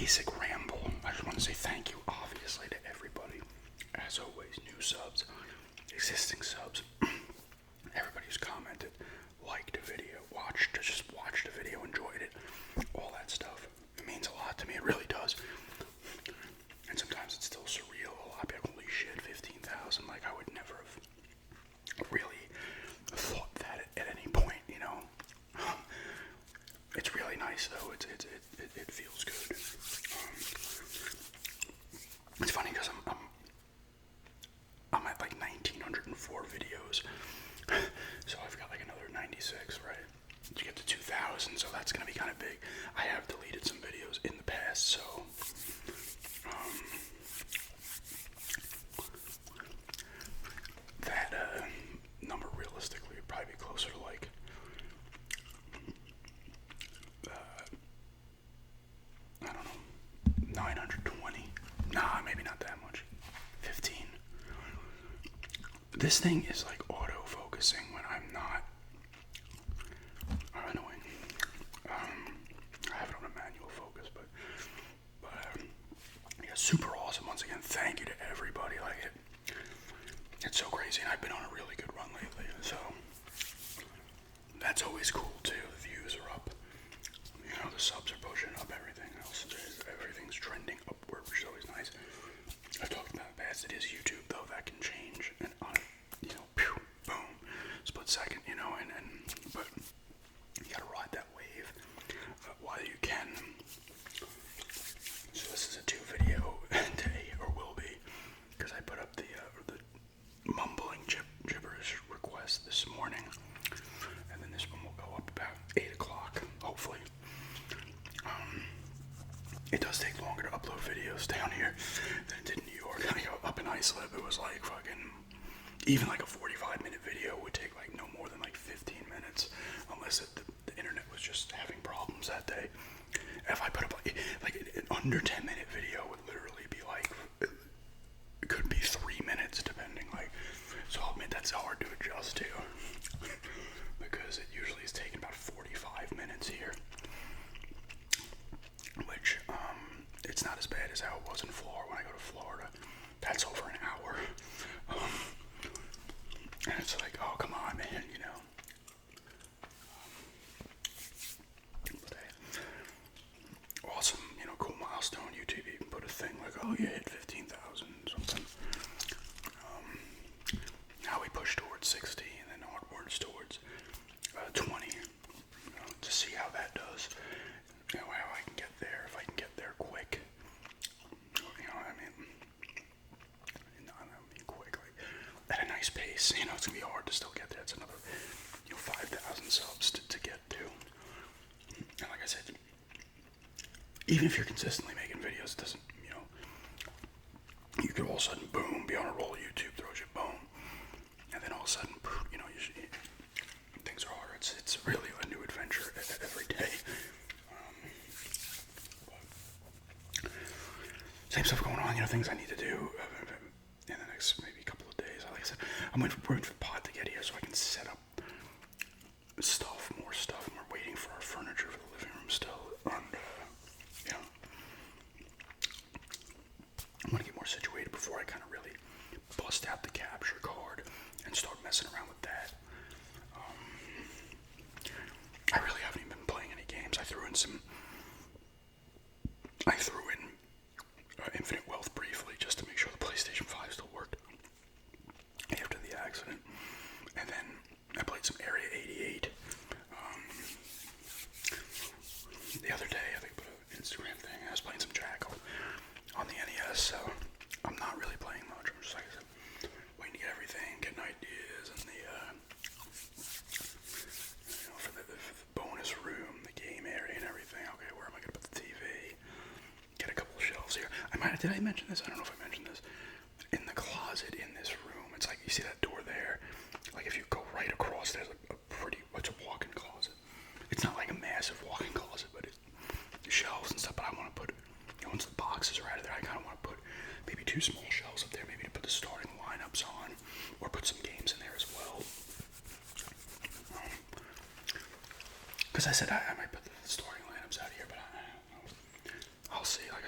basic ramble. I just want to say thank you, obviously, to everybody. As always, new subs, existing subs, everybody who's commented, liked a video, just watched a video, enjoyed it, all that stuff. It means a lot to me. It really does. And sometimes it's still surreal. A lot of people, holy shit, 15,000. Like, I would never have really thought that at any point, you know. It's really nice though. It feels good. It's funny because I'm at like 1,904 videos, so I've got like another 96, right? To get to 2,000, so that's gonna be kind of big. I have deleted some videos in the past, so that number realistically would probably be closer to like I don't know, 920. Nah, maybe not that much. 15. This thing is like auto-focusing when I'm not. Annoying. I have it on a manual focus, but yeah, super awesome. Once again, thank you to everybody. Like it's so crazy, and I've been on a really good run lately, so that's always cool too. The views are up. You know, the subs are pushing up, everything's trending upward, which is always nice. I've talked about it past, it is YouTube though, that can change, and on it, you know, pew, boom, split second, you know, but you gotta ride that wave while you can. So this is a 2 video day, or will be, because I put up the mumbling gibberish request this morning, and then this one will go up about 8 o'clock, hopefully. It does take longer to upload videos down here than it did in New York. Up in Islip, it was like fucking, even like a 45-minute video would take like no more than like 15 minutes, unless the internet was just having problems that day. If I put up like an under 10-minute video would literally be like, it could be 3 minutes depending, like, so I'll admit that's hard to adjust to, because it usually is taking about 45 minutes here. Which, it's not as bad as how it was in Florida when I go to Florida. That's over an hour. And it's like, oh, come on, man, you know. But hey, awesome, you know, cool milestone. YouTube even put a thing like, oh, you hit 15,000 something. Now we push towards 60 and then onwards towards 20, you know, to see how that does. You know, how I can get there, if I can get there quick. You know what I mean? No, I don't mean quick, like, at a nice pace. You know, it's gonna be hard to still get there. It's another, you know, 5,000 subs to get to. And like I said, even if you're consistently making videos, it doesn't, you know, you could all of a sudden, boom, be on a roll. YouTube throws you, boom. And then all of a sudden, you know, things are harder. It's really a new adventure every day. Same stuff going on, you know, things I need to do in the next maybe couple of days. Like I said, I'm waiting for the pod to get here so I can set up stuff, more stuff. We're waiting for our furniture for the living room still. And, you know, I'm going to get more situated before I kind of really bust out the capture card and start messing around with that. I really haven't even been playing any games. I threw in Infinite Wealth briefly just to make sure the PlayStation 5 still worked after the accident. And then I played some Area 88. The other day, I think I put an Instagram thing. I was playing some Jackal on the NES, so I'm not really playing much. I'm just like I said, waiting to get everything, getting ideas, and the you know, for the bonus room, the game area, and everything. Okay, where am I gonna put the TV? Get a couple of shelves here. Did I mention this? I don't know if I mentioned this. In the closet in this room, it's like, you see that door there? Like, if you go right across, there's it's a walk-in closet. It's not like a massive walk-in closet, but it's shelves and stuff. But I want to put, you know, once the boxes are out of there, I kind of want to put maybe 2 small shelves up there, maybe to put the starting lineups on, or put some games in there as well. Because I said I might put the starting lineups out here, but I don't know. I'll see. Like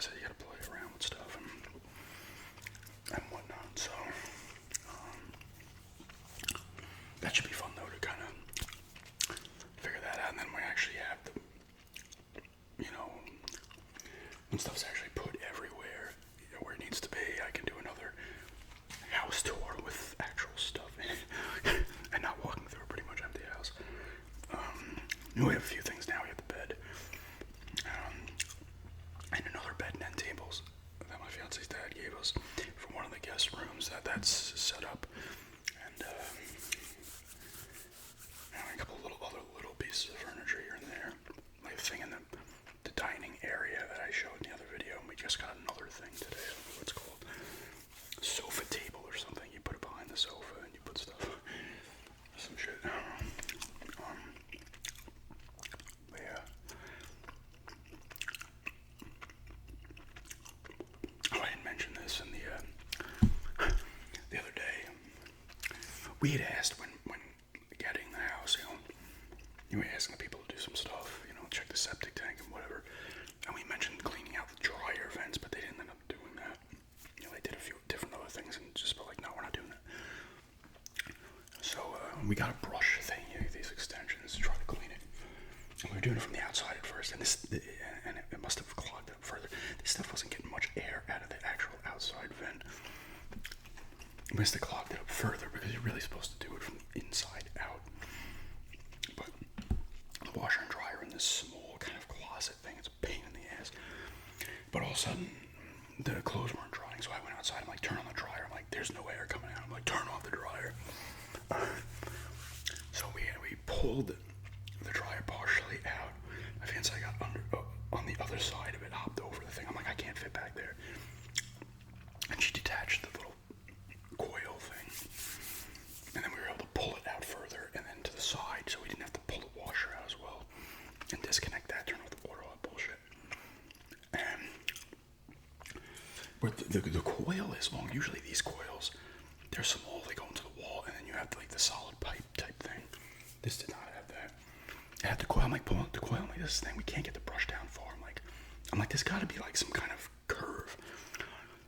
when stuff's actually put everywhere, where it needs to be, I can do another house tour with actual stuff in it, and not walking through a pretty much empty house. We have a few things now. We have the bed, and another bed and end tables that my fiance's dad gave us from one of the guest rooms that's set up, and a couple other little pieces of furniture here and there, like a thing in the dining area that I showed in the other video, and we just got another thing today. I don't know what it's called. Sofa table or something. You put it behind the sofa and you put stuff, some shit. But yeah. Oh, I didn't mention this in the other day. We had asked when getting the house, you were asking the people to do some stuff, check the septic tank and whatever. And we mentioned cleaning out the dryer vents, but they didn't end up doing that. They did a few different other things and just felt like, no, we're not doing that. So we got a brush thing, these extensions, to try to clean it. And we were doing it from the outside at first, and it must have clogged up further. This stuff wasn't getting much air out of the actual outside vent. It must have clogged it up further because you're really supposed to do it from the inside out. But the washer and dryer in this small kind of closet thing, it's a pain in the ass. But all of a sudden, the clothes weren't drying, so I went outside. I'm like, turn on the dryer. I'm like, there's no air coming out. I'm like, turn off the dryer. So we pulled the dryer partially out. My fiance got on the other side of it, hopped over the thing. I'm like, I can't fit back there. And she detached the little coil thing. And then we were able to pull it out further and then to the side, so we didn't have to pull the washer out as well. And disconnect that, turn off the water, all that bullshit. And where the coil is long. Usually these coils, they're small, they go into the wall, and then you have like the solid pipe type thing. This did not have that. It had the coil. I'm like pulling up the coil. I'm like, this thing, we can't get the brush down far. I'm like, there's got to be like some kind of curve.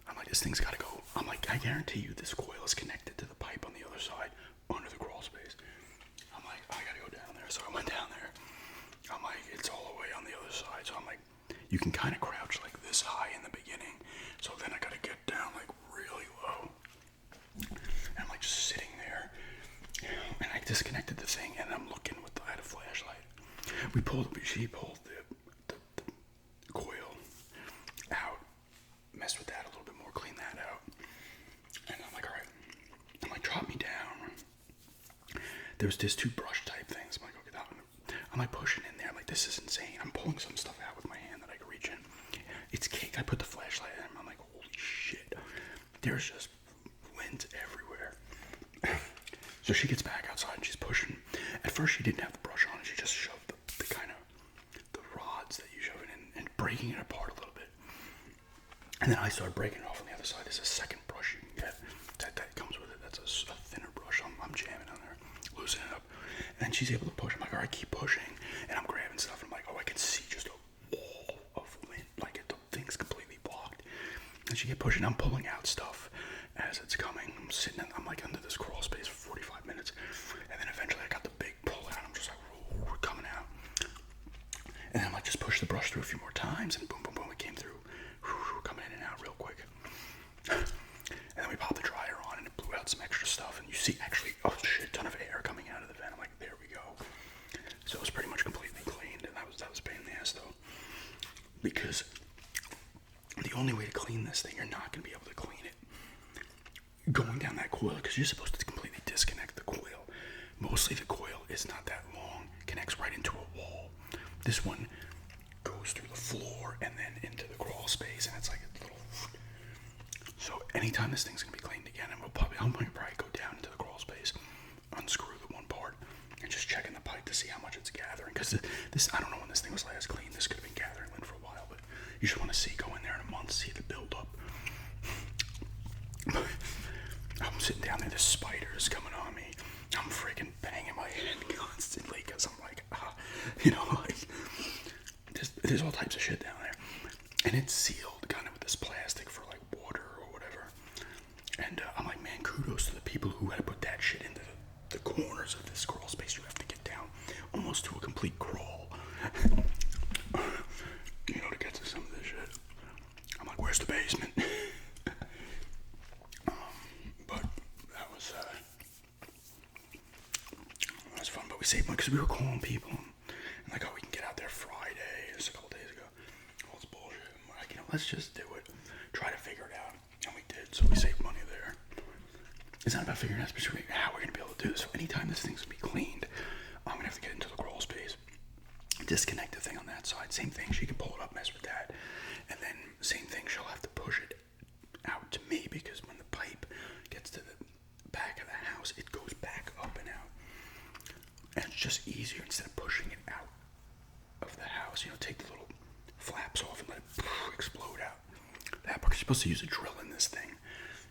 I'm like, this thing's got to go. I'm like, I guarantee you this coil is connected to the pipe on the other side under the crawl space. I'm like, I got to go down there. So I went down there. I'm like, it's all the way on the other side. So I'm like, you can kind of crouch like this high in the beginning. So then I got to get down like really low. And I'm like just sitting there. And I disconnected the thing and I'm looking I had a flashlight. She pulled the coil out, messed with that a little bit more, cleaned that out. And I'm like, all right. I'm like, drop me down. There's two brush type things. I'm like, okay, that one. I'm like pushing in there. I'm like, this is insane. I'm pulling some stuff out with my hand that I can reach in. It's caked. I put the flashlight in. I'm like, holy shit. There's just lint everywhere. So she gets back outside and she's pushing. At first she didn't have the brush on. She just shoved the kind of the rods that you shove it in and breaking it apart a little bit. And then I started breaking it off on the other side. There's a second brush you can get that comes with it. That's a thinner brush. I'm jamming on there, loosening it up. And then she's able to push. I'm like, all right, keep pushing. And I'm grabbing stuff. I'm like, oh, I can see just a wall of lint. Like the thing's completely blocked. And she kept pushing. I'm pulling out stuff as it's coming. I'm like under this crawl space for 45 minutes. And then eventually I got the big pull out. I'm just like, we're coming out. And then I'm like, just push the brush through a few more times. And boom, boom, boom, it came through. We're coming in and out real quick. And then we popped the dryer on and it blew out some extra stuff. And you see actually a shit ton of air coming out of the vent. I'm like, there we go. So it was pretty much completely cleaned. And that was a pain in the ass though. Because the only way to clean this thing, you're not going to be able to clean it going down that coil, because you're supposed to completely disconnect the coil. Mostly the coil is not that long, connects right into a wall. This one goes through the floor and then into the crawl space, and it's like a little. So anytime this thing's gonna be cleaned again, and I'm gonna probably go down into the crawl space, unscrew the one part, and just check in the pipe to see how much it's gathering. Because this, I don't know when this thing was last cleaned. This could have been gathering lint for a while, but you just want to see, go in there in a month, see the buildup. I'm sitting down there, there's spiders coming on me. I'm freaking banging my head constantly because I'm like, like, there's all types of shit down there. And it's sealed kind of with this plastic for like water or whatever. And I'm like, man, kudos to the people who had to put that shit into the corners of this crawl space. You have to get down almost to a complete crawl, to get to some of this shit. calling people, and like, oh, we can get out there Friday, just a couple days ago. All this bullshit. I'm like, let's just do it. Try to figure it out. And we did, so we saved money there. It's not about figuring out specifically how we're going to be able to do this. So anytime this thing's going to be cleaned, I'm going to have to get into the crawl space, disconnect the thing on that side. Same thing, she can pull it up, mess with that. And then same thing, she'll have to push it out to me, because when the pipe gets to the back of the house, it goes back up and out. And it's just easier instead of pushing it out of the house. Take the little flaps off and let it explode out. That part, you're supposed to use a drill in this thing,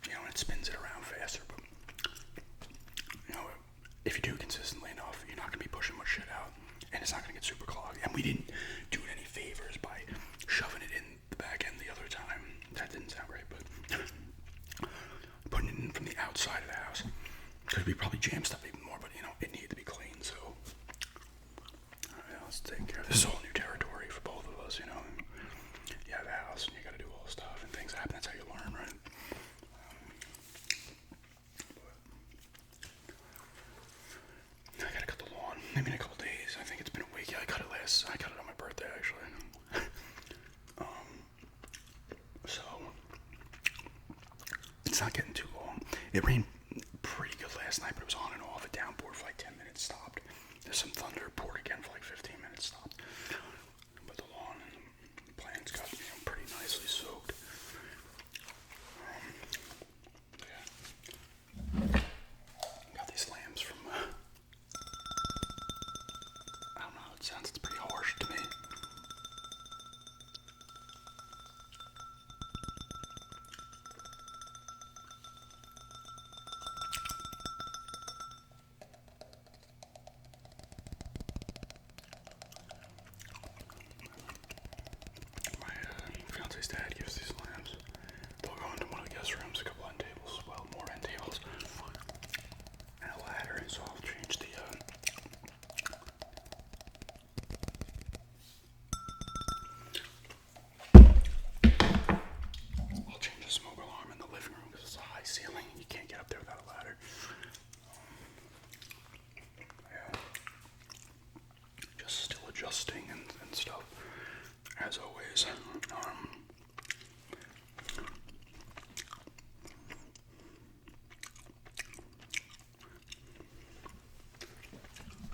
and it spins it around faster. But if you do it consistently enough, you're not going to be pushing much shit out, and it's not going to get super clogged. And we didn't do it any favors by shoving it in the back end the other time. That didn't sound right, but putting it in from the outside of the house, because we probably jammed stuff even more. But it needed to be clean, so let's take care of this. This is all new territory for both of us. You have a house and you got to do all this stuff, and things happen. That's how you learn, right? I gotta cut the lawn. Maybe in a couple days. I think it's been a week. Yeah, I cut it on my birthday, actually. So it's not getting too long. It rained pretty good last night, but it was on and off. A downpour for like 10 minutes, stopped. There's some thunder, poured again for like 15 minutes, stopped. But the lawn and the plants got pretty nicely soaked. Yeah. Got these lambs from I don't know how it sounds. It's pretty harsh to me. My fiance's dad gives these lambs. They'll go into one of the guest rooms, a couple end tables, well, more end tables, and a ladder. So I'll change the smoke alarm in the living room, because it's a high ceiling. You can't get up there without a ladder. Yeah. Just still adjusting and stuff, as always.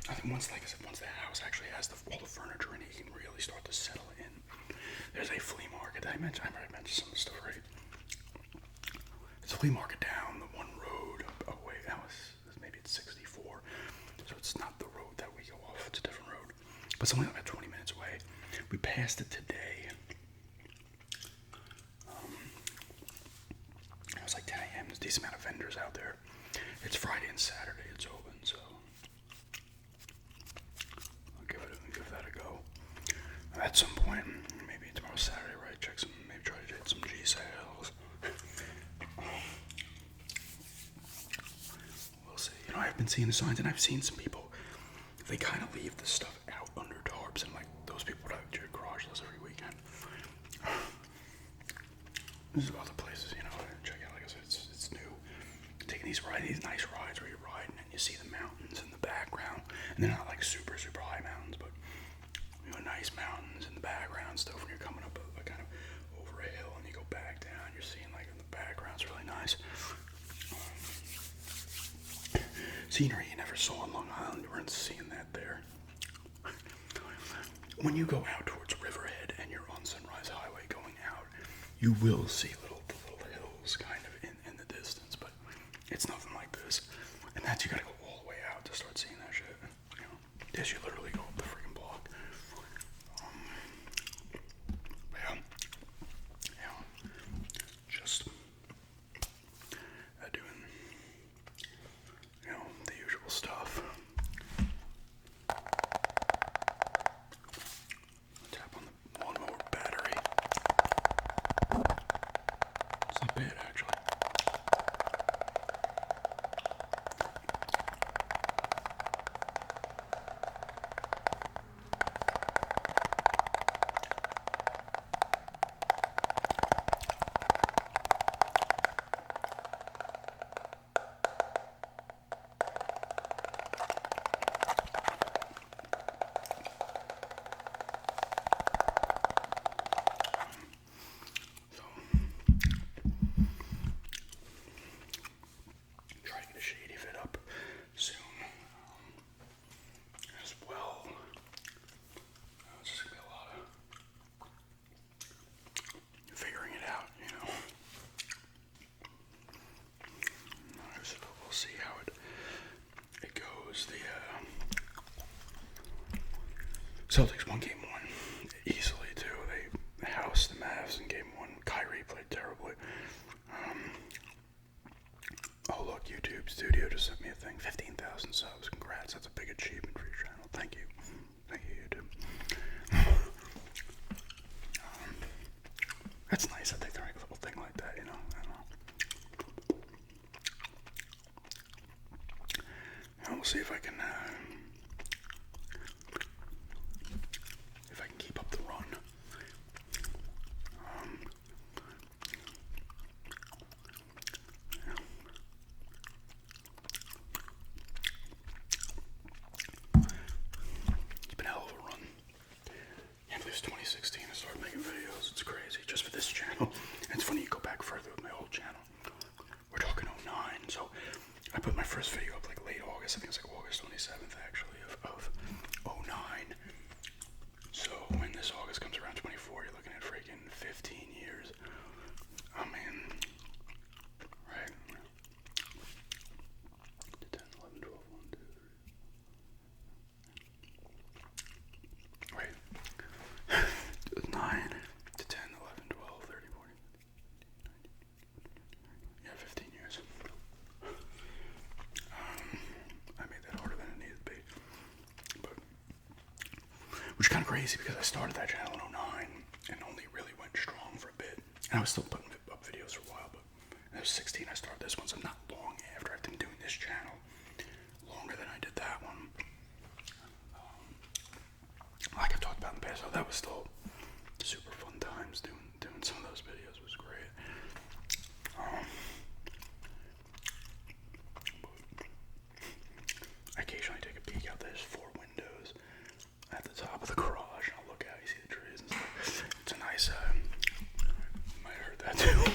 I think once the house actually has all the furniture in it, you can really start to settle in. There's a flea market. I mentioned some of the stuff, right? There's a flea market down the one road away. Maybe it's 64. So it's not the road that we go off. It's a different road. But it's only about 20 minutes away. We passed it today. It was like 10 a.m. There's a decent amount of vendors out there. It's Friday and Saturday. It's open, so I'll give that a go. At some point, maybe tomorrow Saturday, right? Maybe try to hit some G sales. We'll see. I've been seeing the signs, and I've seen some people, they kind of leave the stuff out under tarps, and like those people that do garage sales every weekend. This is other places, check out. Like I said, it's new. Taking these nice rides where you're riding and you see the mountains in the background, and they're not like super, super high mountains, but nice mountains in the background stuff. When you're coming up a kind of over a hill and you go back down, you're seeing like in the background. It's really nice. Scenery you never saw on Long Island. You weren't seeing that there. When you go out towards Riverhead and you're on Sunrise Highway going out, you will see the little hills kind of in the distance, but it's nothing like this. And that's, you gotta go all the way out to start seeing that shit. Yes, you literally go up the freaking block. Just doing, the usual stuff. Tap on the lawnmower battery. It's not bad, actually. Celtics won game one easily too. They housed the Mavs in game one. Kyrie played terribly. Oh look, YouTube Studio just sent me a thing. 15,000 subs. Congrats. That's a big achievement for your channel. Thank you. Thank you, YouTube. That's nice that they throw a little thing like that, you know. I don't know. And we'll see if I can keep up the run. It's been a hell of a run. Can't believe it's 2016. I started making videos. It's crazy. Just for this channel. And it's funny, you go back further with my old channel. We're talking 09. So I put my first video up like late August. I think it's like August 27th actually of 09. So when this August comes around 24, you're looking at freaking 15 years. I mean, right? 10, 11, 12, 1, 2, 3. Right. 9 to 10, 11, 12, 13, 14, 15, 19. Yeah, 15 years. I made that harder than it needed to be. But, which is kind of crazy because I started that channel in 09 and only really went strong for a bit. And I was still putting up videos for a while, but when I was 16 I started this one, so not long after. I've been doing this channel longer than I did that one. Like I've talked about in the past, that was still super fun times doing some of those videos. It was great. I occasionally take a peek out. There's 4 windows at the top of the garage, and I'll look out. You see the trees and stuff. It's a nice. You might have heard that too.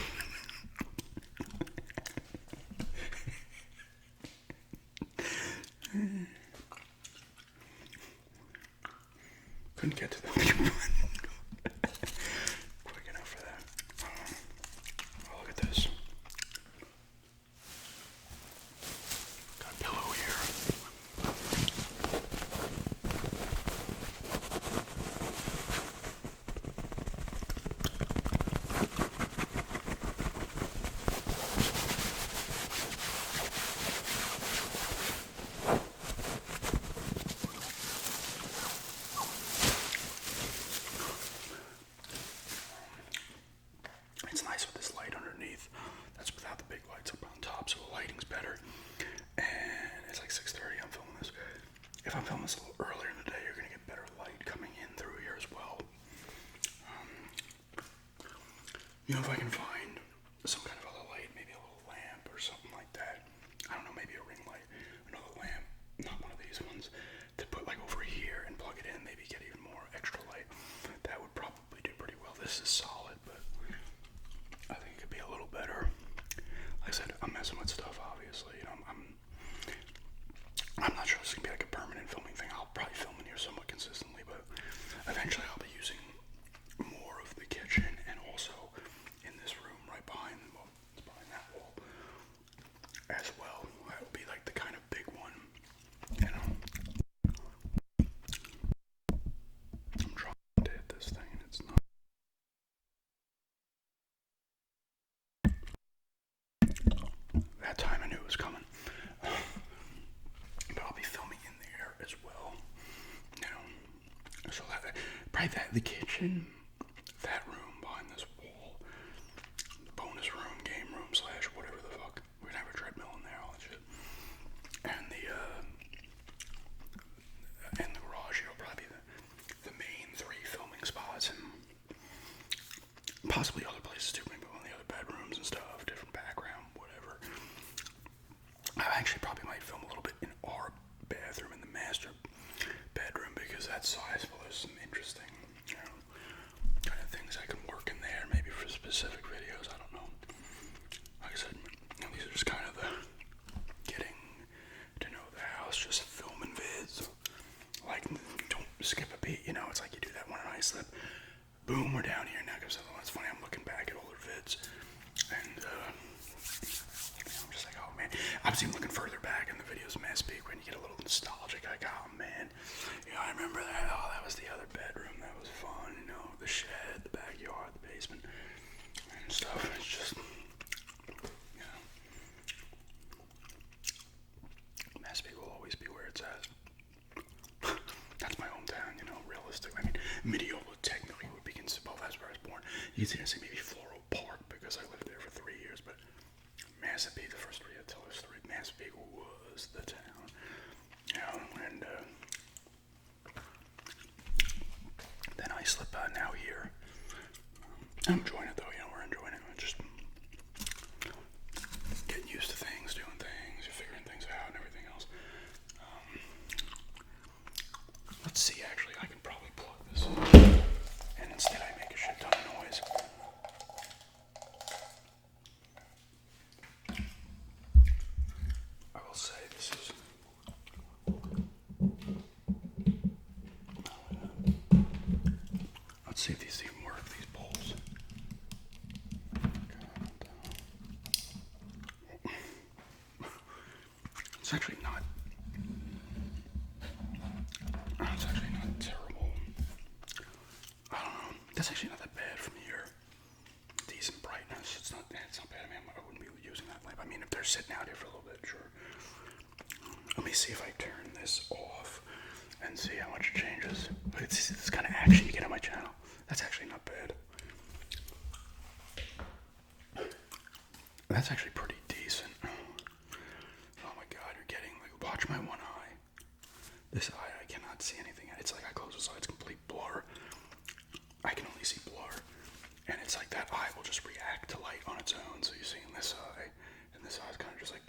Couldn't get to that quick enough for that. Oh, look at this. Got a pillow here. It's nice with this light underneath. That's without the big lights up on top, so the lighting's better. And it's like 6:30. I'm filming this. If I'm filming this a little earlier in the day, you're gonna get better light coming in through here as well. You know, if I can find some kind of other light, maybe a little lamp or something like that. I don't know, maybe a ring light, another lamp, not one of these ones, to put like over here and plug it in, maybe get even more extra light. That would probably do pretty well. This is solid, but I think it could be a little better. Like I said, I'm messing with stuff, obviously. You know, I'm not sure this is gonna be like a permanent filming thing. I'll probably film in here somewhat consistently, but eventually I'll be using more of the kitchen and also in this room right behind that wall as well. That would be like the kind of big one, you know. I'm trying to hit this thing and it's not. That time I knew it was coming. But I'll be filming in there as well. You know. So probably the kitchen, that room behind this wall, the bonus room, game room / whatever the fuck. We're gonna have a treadmill in there, all that shit. And the garage, you know, probably the main 3 filming spots, and possibly other places too, maybe one of the other bedrooms and stuff, different background, whatever. I actually probably might film a little bit in our bathroom, in the master bedroom, because that's sizable. There's some interesting, you know, kind of things I can work in there, maybe for specific videos. I don't know. Like I said, you know, these are just kind of the getting to know the house, just filming vids. Like, don't skip a beat, you know. It's like you do that one and I slip. Boom, we're down here. Now comes the other one. It's funny, I'm looking back at older vids, and I'm just like, oh man. man. I was even looking further back in the videos of Mass Peak when you get a little nostalgic. Like, oh man, I remember that. Oh, that was the other bedroom. That was fun. The shed, the backyard, the basement, and stuff. It's just, Mass Peak will always be where it's at. That's my hometown. Realistically. I mean, Mineola technically would be considered. Well, that's where I was born. You can say maybe Floral Park because I lived there for 3 years, but Massapee, the first 3 I tell us 3, Massapee was the town. And then I slip out now here. I'm enjoying it though, we're enjoying it. Just getting used to things, doing things, figuring things out and everything else. Let's see, actually, I can probably plug this in. And instead I make a shit ton of noise. I will say this is... Let's see if these even work, these poles. It's actually not... It's actually not terrible. I don't know. That's actually not that bad from here. Decent brightness. It's not bad. I mean, I wouldn't be using that lamp. I mean, if they're sitting out here for a little bit, sure. Let me see if I turn this off and see how much it changes. It's kind of action you get on my channel. That's actually not bad. That's actually pretty decent. Oh my god, you're getting, like, watch my one eye. This eye, I cannot see anything. It's like I close this eye, it's complete blur. I can only see blur. And it's like that eye will just react to light on its own. So you see in this eye, and this eye is kind of just like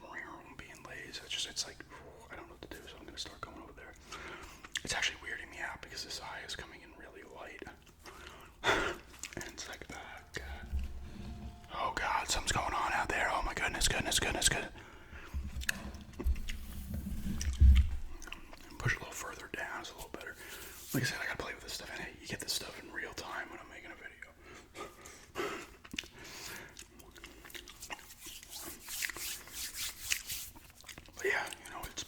being lazy. It's like, I don't know what to do, so I'm going to start going over there. It's actually weirding me out because this eye is coming in really light. And it's like, oh god, something's going on out there. Oh my goodness. Push a little further down, it's a little better. Like I said, I gotta play with this stuff, and hey, you get this stuff in real time when I'm making a video. But yeah, it's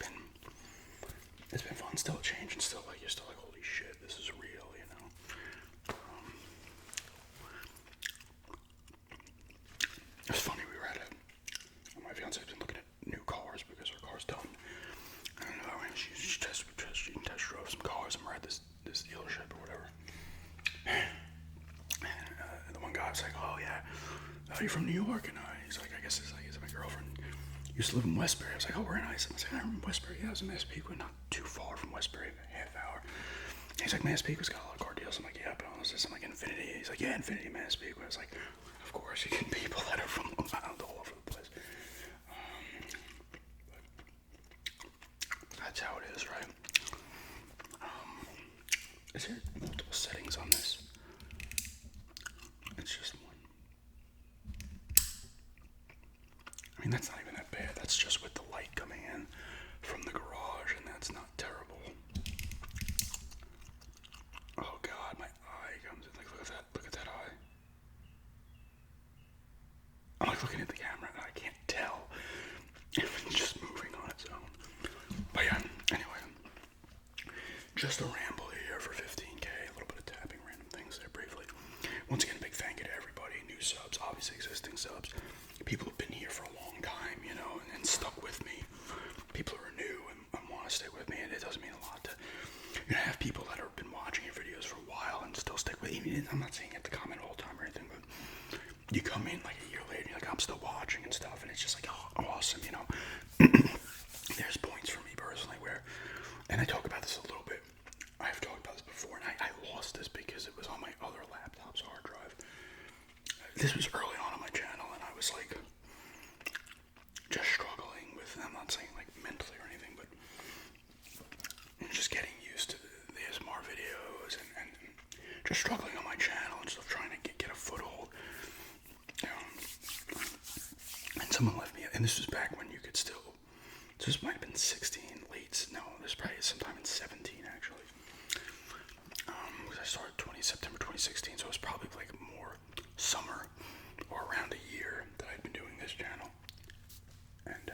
been fun. Still a change, and still like you're still like, holy shit, this is real, It's funny, we were at my fiance's been looking at new cars because her car's done. And she test drove some cars, and we're at this dealership or whatever. And the one guy was like, oh yeah, you're from New York? And he's like, I guess it's my girlfriend used to live in Westbury. I was like, oh, where nice. I was like, I remember Westbury. Yeah, I was in Mass Peak. We're not too far from Westbury, a half hour. He's like, Mass Peak has got a lot of car deals. I'm like, yeah, but honestly, I'm like, Infinity. He's like, yeah, Infinity, Mass Peak. I was like, of course, you get people that are from Long Island all over the place. That's how it is, right? Is there multiple settings on this? It's just one. I mean, that's not even that bad. That's just with the light coming in from the garage, and that's not terrible. Oh god, my eye comes in. Like, look at that eye. I'm like looking at the camera, and I can't tell if it's just moving on its own. But yeah, anyway, just a ramble here for 15K, a little bit of tapping, random things there briefly. Once again, big thank you to everybody, new subs, obviously existing subs, people who've been here for a long time, and stuck with me, people who are new and want to stay with me, and it does mean a lot to, have people that have been watching your videos for a while and still stick with you. I'm not saying you have to comment all the time or anything, but you come in like a year later, and you're like, I'm still watching and stuff, and it's just like, oh, awesome, There's points for me personally where, and I talk about this a little bit, I've talked about this before, and I lost this because it was on my other laptop's hard drive. This was early on my channel, and I was like, just struggling with, I'm not saying like mentally or anything, but just getting used to the ASMR videos, and just struggling on my channel and stuff, trying to get a foothold. And someone left me, and this was back when you could still, this might have been 16, this probably sometime in 17 actually. Because I started September 2016, so it was probably like more summer or around a year that I'd been doing this channel. And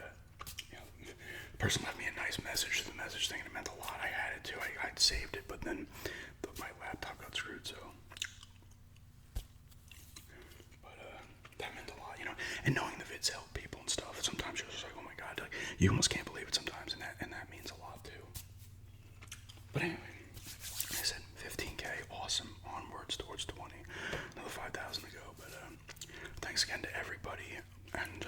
person left me a nice message. The message thing, it meant a lot. I had it too. I'd saved it, but then my laptop got screwed, so. But that meant a lot, you know. And knowing the vids help people and stuff. Sometimes you're just like, oh my god, like, you almost can't believe it sometimes, and that means a lot too. But anyway, like I said, 15K, awesome. Onwards towards 20. Another 5,000 to go. But thanks again to everybody, and